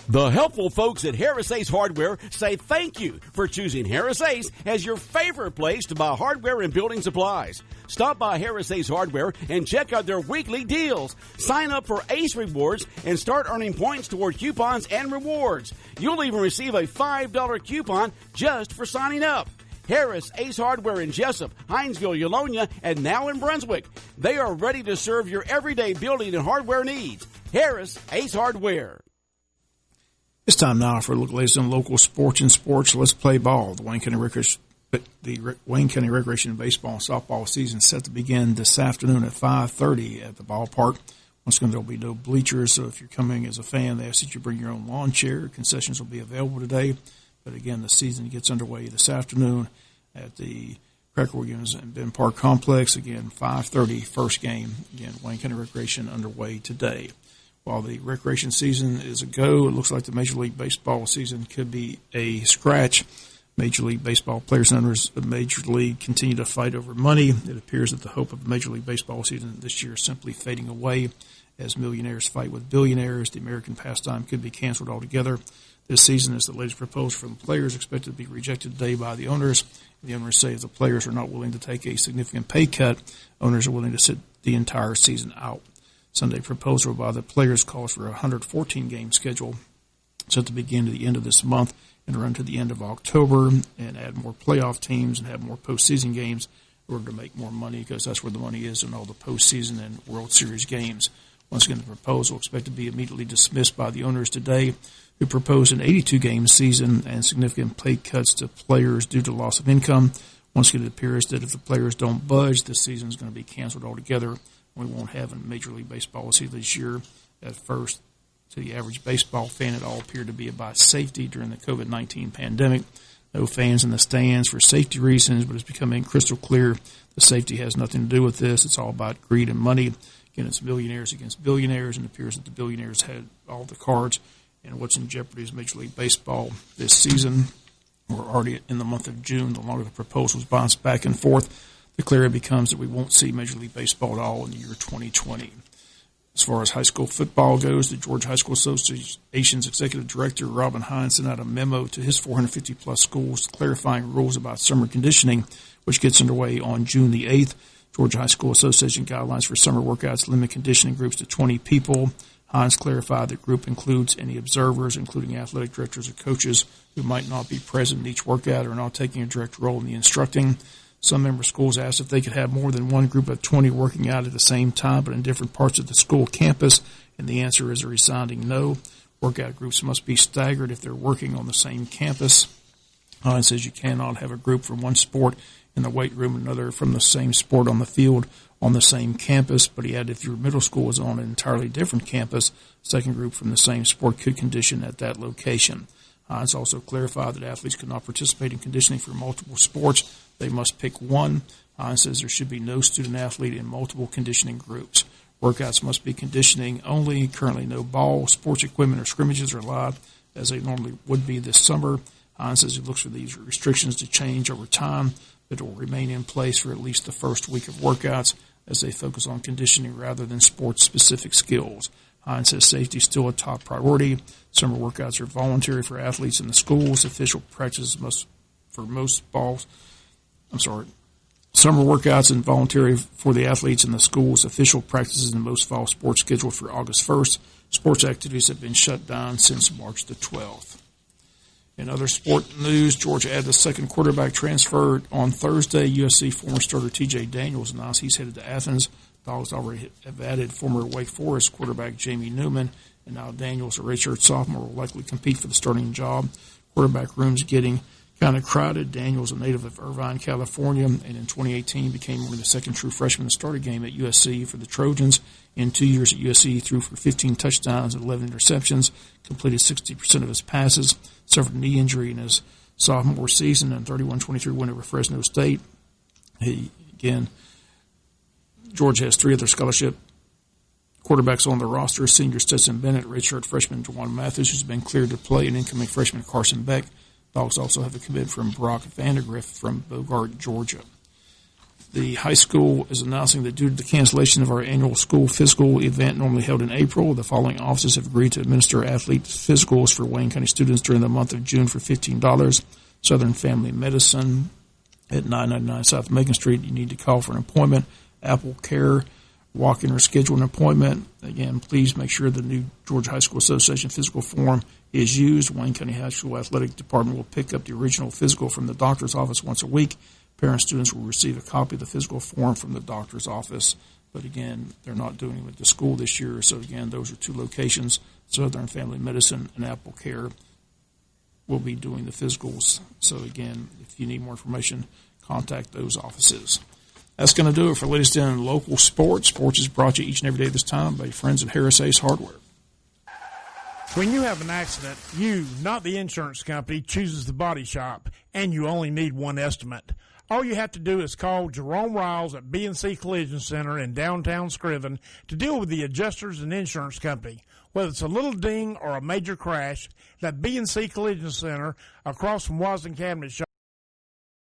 The helpful folks at Harris Ace Hardware say thank you for choosing Harris Ace as your favorite place to buy hardware and building supplies. Stop by Harris Ace Hardware and check out their weekly deals. Sign up for Ace Rewards and start earning points toward coupons and rewards. You'll even receive a $5 coupon just for signing up. Harris Ace Hardware in Jesup, Hinesville, Eulonia, and now in Brunswick. They are ready to serve your everyday building and hardware needs. Harris Ace Hardware. It's time now for a look, ladies, on local sports and sports. Let's play ball. The Wayne County Recreation and Baseball and Softball season is set to begin this afternoon at 5:30 at the ballpark. Once again, there will be no bleachers, so if you're coming as a fan, they ask that you bring your own lawn chair. Concessions will be available today. But again, the season gets underway this afternoon at the Cracker Williams and Ben Park Complex. Again, 5:30, first game. Again, Wayne County Recreation underway today. While the recreation season is a go, it looks like the Major League Baseball season could be a scratch. Major League Baseball players and owners of Major League continue to fight over money. It appears that the hope of the Major League Baseball season this year is simply fading away as millionaires fight with billionaires. The American pastime could be canceled altogether this season as the latest proposal from the players expected to be rejected today by the owners. The owners say if the players are not willing to take a significant pay cut, owners are willing to sit the entire season out. Sunday proposal by the players calls for a 114-game schedule set to begin at the end of this month and run to the end of October and add more playoff teams and have more postseason games in order to make more money because that's where the money is in all the postseason and World Series games. Once again, the proposal expected to be immediately dismissed by the owners today, who proposed an 82-game season and significant pay cuts to players due to loss of income. Once again, it appears that if the players don't budge, the season is going to be canceled altogether. We won't have a Major League Baseball season this year. At first, to the average baseball fan, it all appeared to be about safety during the COVID-19 pandemic. No fans in the stands for safety reasons, but it's becoming crystal clear the safety has nothing to do with this. It's all about greed and money. Again, it's millionaires against billionaires, and it appears that the billionaires had all the cards. And what's in jeopardy is Major League Baseball this season. We're already in the month of June. The longer the proposals bounce back and forth, the clearer it becomes that we won't see Major League Baseball at all in the year 2020. As far as high school football goes, the Georgia High School Association's Executive Director, Robin Hines, sent out a memo to his 450-plus schools clarifying rules about summer conditioning, which gets underway on June the 8th. Georgia High School Association guidelines for summer workouts limit conditioning groups to 20 people. Hines clarified that group includes any observers, including athletic directors or coaches, who might not be present in each workout or not taking a direct role in the instructing. Some member schools asked if they could have more than one group of 20 working out at the same time but in different parts of the school campus, and the answer is a resounding no. Workout groups must be staggered if they're working on the same campus. Hines says you cannot have a group from one sport in the weight room and another from the same sport on the field on the same campus, but he added if your middle school is on an entirely different campus, a second group from the same sport could condition at that location. Hines also clarified that athletes could not participate in conditioning for multiple sports. They must pick one. Hines says there should be no student-athlete in multiple conditioning groups. Workouts must be conditioning only. Currently, no ball, sports equipment, or scrimmages are allowed, as they normally would be this summer. Hines says he looks for these restrictions to change over time, but it will remain in place for at least the first week of workouts as they focus on conditioning rather than sports-specific skills. Hines says safety is still a top priority. Summer workouts are voluntary for athletes in the schools. Official practices Summer workouts and voluntary for the athletes in the schools. Official practices in most fall sports scheduled for August 1st. Sports activities have been shut down since March the 12th. In other sport news, Georgia added a second quarterback transfer on Thursday. USC former starter T.J. Daniels announced he's headed to Athens. Dogs already have added former Wake Forest quarterback Jamie Newman, and now Daniels, a redshirt sophomore, will likely compete for the starting job. Quarterback room's getting kind of crowded. Daniels, a native of Irvine, California, and in 2018 became only the second true freshman to start a game at USC for the Trojans. In 2 years at USC, he threw for 15 touchdowns and 11 interceptions, completed 60% of his passes, suffered a knee injury in his sophomore season, and 31-23 win over Fresno State. Georgia has three other scholarship quarterbacks on the roster: senior Stetson Bennett, redshirt freshman Juwan Mathis, who's been cleared to play, and incoming freshman Carson Beck. Dogs also have a commit from Brock Vandegrift from Bogart, Georgia. The high school is announcing that due to the cancellation of our annual school physical event normally held in April, the following offices have agreed to administer athlete physicals for Wayne County students during the month of June for $15. Southern Family Medicine at 999 South Macon Street. You need to call for an appointment. Apple Care, walk in or schedule an appointment. Again, please make sure the new Georgia High School Association physical form is used. Wayne County High School Athletic Department will pick up the original physical from the doctor's office once a week. Parents, students will receive a copy of the physical form from the doctor's office. But again, they're not doing it with the school this year. So again, those are two locations. Southern Family Medicine and Apple Care will be doing the physicals. So again, if you need more information, contact those offices. That's going to do it for latest in local sports. Sports is brought to you each and every day this time by your friends at Harris Ace Hardware. When you have an accident, you, not the insurance company, chooses the body shop, and you only need one estimate. All you have to do is call Jerome Riles at B&C Collision Center in downtown Scriven to deal with the adjusters and insurance company. Whether it's a little ding or a major crash, that B&C Collision Center across from Wasden Cabinet Shop